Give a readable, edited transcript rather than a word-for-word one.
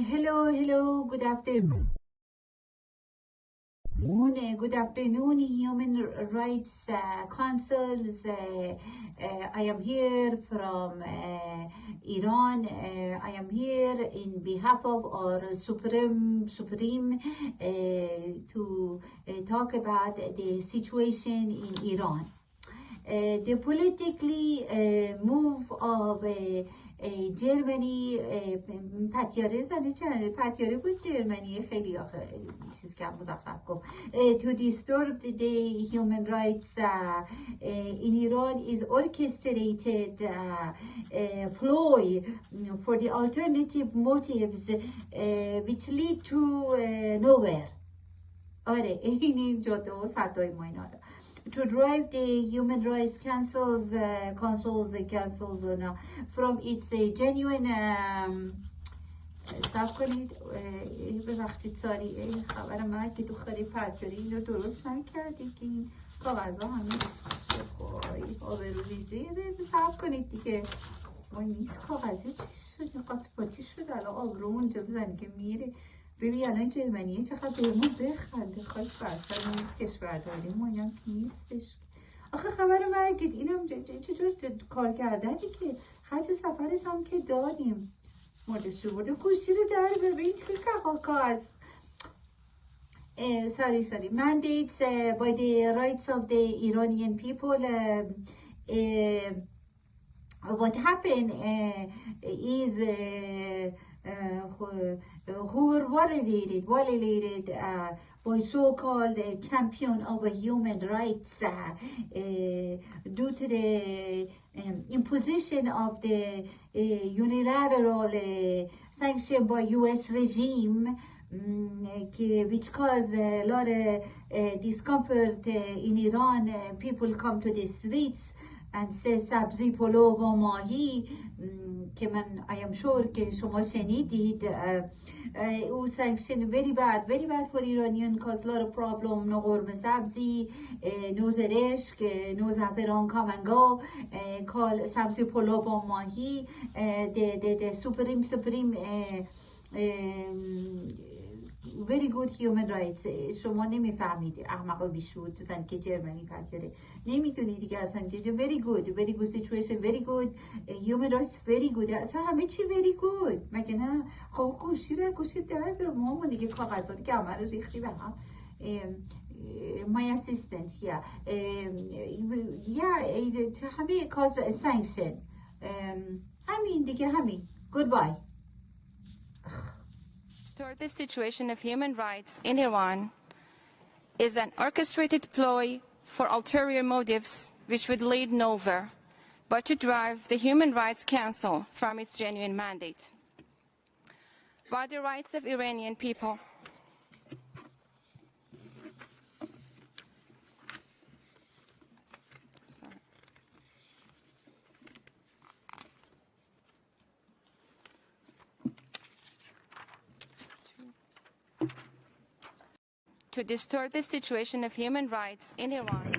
Hello, good afternoon. Good afternoon, Human Rights Councils. I am here from Iran. I am here in behalf of our Supreme to talk about the situation in Iran. The politically move of جرمنی پتیاره بود جرمنی خیلی چیز که مزخرف گفت to disturb the human rights in Iran is orchestrated ploy for the alternative motives which lead to nowhere. آره این جاده و صدای ما اینا to drive the human rights councils from its genuine صرف کنید ببخشید ساری خبر من که دختری پرکاری این رو درست نکردی که این کاغذها همه آبروریزی صرف کنید دیگه وای نیست کاغذی چی شد قطع پاتی شد الان آبرو اونجا بزنی که میره ببین الان جرمنیه چقدر بهمون بخنده خواهی فرستر نیست کشورداری مایم که نیستش آخه خبر مرگید اینم چجور کار کردنی که خرج سفرت هم که داریم مردش رو برده گوشتی رو در ببین چه کاغذ sorry mandates by the rights of the Iranian people what happened is who were violated by so-called champion of human rights due to the imposition of the unilateral sanction by U.S. regime which caused a lot of discomfort in Iran. People come to the streets and say sabzi polo و ماهی که من I am sure که شما شنیدید او sanction very bad for Iranian cause a lot of problem no قرمه سبزی no زرشک no زعفران come and go call sabzi polo و ماهی the supreme very good human rights شما نمیفهمید احمقا بیشور چیزن که جرمنی پرکاره نمیدونی دیگه اصلا very good situation very good human rights very good اصلا همه چی very good مگه نه خب گوشی در بیار مامان دیگه کاغذاتی که همه رو ریختی به هم my assistant here همه cause sanction همین دیگه همین goodbye. Toward the situation of human rights in Iran is an orchestrated ploy for ulterior motives which would lead nowhere but to drive the Human Rights Council from its genuine mandate. While the rights of Iranian people to distort the situation of human rights in Iran